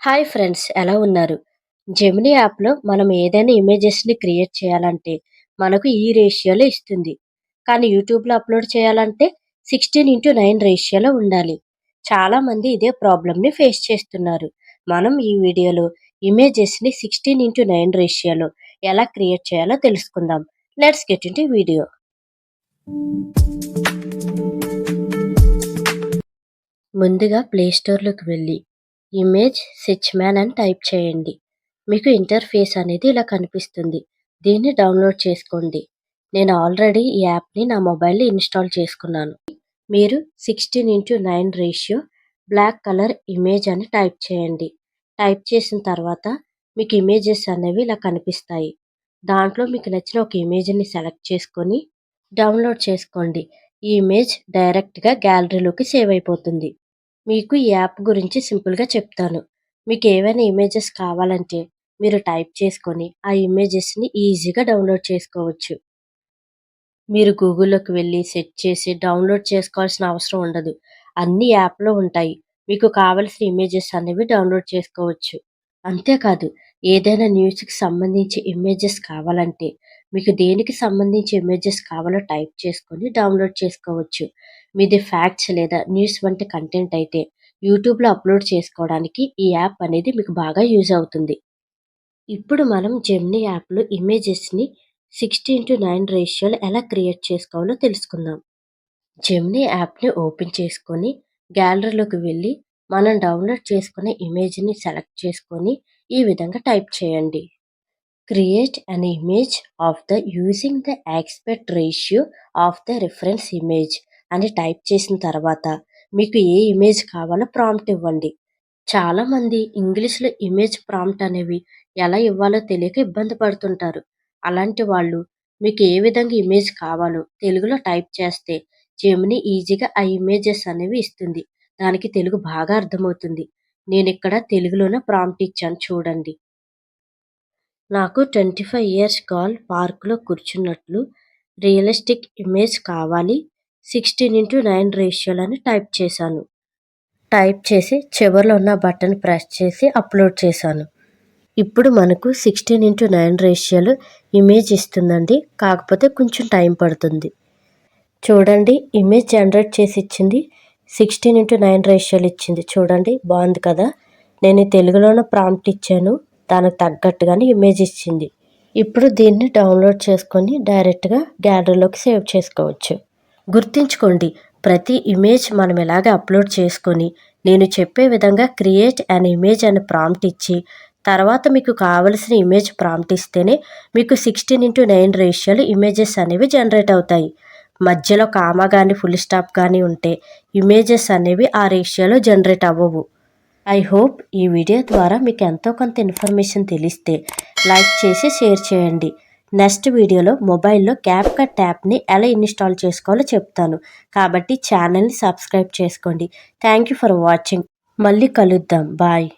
Hi friends, ఎలా ఉన్నారు? Gemini యాప్‌లో మనం ఏదైనా ఇమేజెస్‌ని క్రియేట్ చేయాలంటే మనకు ఈ రేషియోలో ఇస్తుంది. కానీ యూట్యూబ్‌లో అప్లోడ్ చేయాలంటే 16:9 రేషియోలో ఉండాలి. చాలామంది ఇదే ప్రాబ్లమ్‌ని ఫేస్ చేస్తున్నారు. మనం ఈ వీడియోలో ఇమేజెస్‌ని 16:9 రేషియోలో ఎలా క్రియేట్ చేయాలో తెలుసుకుందాం. Let's get into video. ముందుగా ప్లే స్టోర్‌లోకి వెళ్ళి ఇమేజ్ సెర్చ్ మ్యాన్ అని టైప్ చేయండి. మీకు ఇంటర్ఫేస్ అనేది ఇలా కనిపిస్తుంది. దీన్ని డౌన్లోడ్ చేసుకోండి. నేను ఆల్రెడీ ఈ యాప్ని నా మొబైల్లో ఇన్స్టాల్ చేసుకున్నాను. మీరు 16:9 రేషియో బ్లాక్ కలర్ ఇమేజ్ అని టైప్ చేయండి. టైప్ చేసిన తర్వాత మీకు ఇమేజెస్ అనేవి ఇలా కనిపిస్తాయి. దాంట్లో మీకు నచ్చిన ఒక ఇమేజ్ని సెలెక్ట్ చేసుకొని డౌన్లోడ్ చేసుకోండి. ఈ ఇమేజ్ డైరెక్ట్గా గ్యాలరీలోకి సేవ్ అయిపోతుంది. మీకు ఈ యాప్ గురించి సింపుల్గా చెప్తాను. మీకు ఏవైనా ఇమేజెస్ కావాలంటే మీరు టైప్ చేసుకొని ఆ ఇమేజెస్ని ఈజీగా డౌన్లోడ్ చేసుకోవచ్చు. మీరు గూగుల్లోకి వెళ్ళి సెర్చ్ చేసి డౌన్లోడ్ చేసుకోవాల్సిన అవసరం ఉండదు. అన్ని యాప్లో ఉంటాయి. మీకు కావలసిన ఇమేజెస్ అనేవి డౌన్లోడ్ చేసుకోవచ్చు. అంతేకాదు, ఏదైనా న్యూస్కి సంబంధించి ఇమేజెస్ కావాలంటే మీకు దేనికి సంబంధించి ఇమేజెస్ కావాలో టైప్ చేసుకొని డౌన్లోడ్ చేసుకోవచ్చు. మీది ఫ్యాక్ట్స్ లేదా న్యూస్ వంటి కంటెంట్ అయితే యూట్యూబ్లో అప్లోడ్ చేసుకోవడానికి ఈ యాప్ అనేది మీకు బాగా యూజ్ అవుతుంది. ఇప్పుడు మనం జెమినీ యాప్లో ఇమేజెస్ని 16:9 రేషియోలో ఎలా క్రియేట్ చేసుకోవాలో తెలుసుకుందాం. జెమినీ యాప్ని ఓపెన్ చేసుకొని గ్యాలరీలోకి వెళ్ళి మనం డౌన్లోడ్ చేసుకునే ఇమేజ్ని సెలెక్ట్ చేసుకొని ఈ విధంగా టైప్ చేయండి. Create an image of the using the aspect ratio of the reference image అని టైప్ చేసిన తర్వాత మీకు ఏ ఇమేజ్ కావాలో ప్రాంప్ట్ ఇవ్వండి. చాలామంది ఇంగ్లీష్లో ఇమేజ్ ప్రాంప్ట్ అనేవి ఎలా ఇవ్వాలో తెలియక ఇబ్బంది పడుతుంటారు. అలాంటి వాళ్ళు మీకు ఏ విధంగా ఇమేజ్ కావాలో తెలుగులో టైప్ చేస్తే జెమినీ ఈజీగా ఆ ఇమేజెస్ అనేవి ఇస్తుంది. దానికి తెలుగు బాగా అర్థమవుతుంది. నేను ఇక్కడ తెలుగులోనే ప్రాంప్ట్ ఇచ్చాను చూడండి. నాకు 25 ఇయర్స్ గర్ల్ పార్క్లో కూర్చున్నట్లు రియలిస్టిక్ ఇమేజ్ కావాలి 16:9 రేషియోలో అని టైప్ చేశాను. టైప్ చేసి చివరిలో ఉన్న బటన్ ప్రెస్ చేసి అప్లోడ్ చేశాను. ఇప్పుడు మనకు 16:9 రేషియోలో ఇమేజ్ ఇస్తుందండి. కాకపోతే కొంచెం టైం పడుతుంది. చూడండి, ఇమేజ్ జనరేట్ చేసి ఇచ్చింది. 16:9 రేషియోలో ఇచ్చింది. చూడండి, బాగుంది కదా. నేను తెలుగులోనే ప్రాంప్ట్ ఇచ్చాను. దానికి తగ్గట్టుగానే ఇమేజ్ ఇచ్చింది. ఇప్పుడు దీన్ని డౌన్లోడ్ చేసుకొని డైరెక్ట్గా గ్యాలరీలోకి సేవ్ చేసుకోవచ్చు. గుర్తుంచుకోండి, ప్రతి ఇమేజ్ మనం ఇలాగే అప్లోడ్ చేసుకొని నేను చెప్పే విధంగా క్రియేట్ అన్ ఇమేజ్ అని ప్రాంప్ట్ ఇచ్చి తర్వాత మీకు కావలసిన ఇమేజ్ ప్రాంప్ట్ ఇస్తేనే మీకు 16:9 రేషియోలో ఇమేజెస్ అనేవి జనరేట్ అవుతాయి. మధ్యలో కామా కానీ ఫుల్ స్టాప్ కానీ ఉంటే ఇమేజెస్ అనేవి ఆ రేషియోలో జనరేట్ అవ్వవు. ఐ హోప్ ఈ వీడియో ద్వారా మీకు ఎంతో కొంత ఇన్ఫర్మేషన్ తెలిస్తే లైక్ చేసి షేర్ చేయండి. నెక్స్ట్ వీడియోలో మొబైల్లో క్యాప్కట్ యాప్ని ఎలా ఇన్స్టాల్ చేసుకోవాలో చెప్తాను. కాబట్టి ఛానల్ని సబ్స్క్రైబ్ చేసుకోండి. Thank you for watching. మళ్ళీ కలుద్దాం. బాయ్.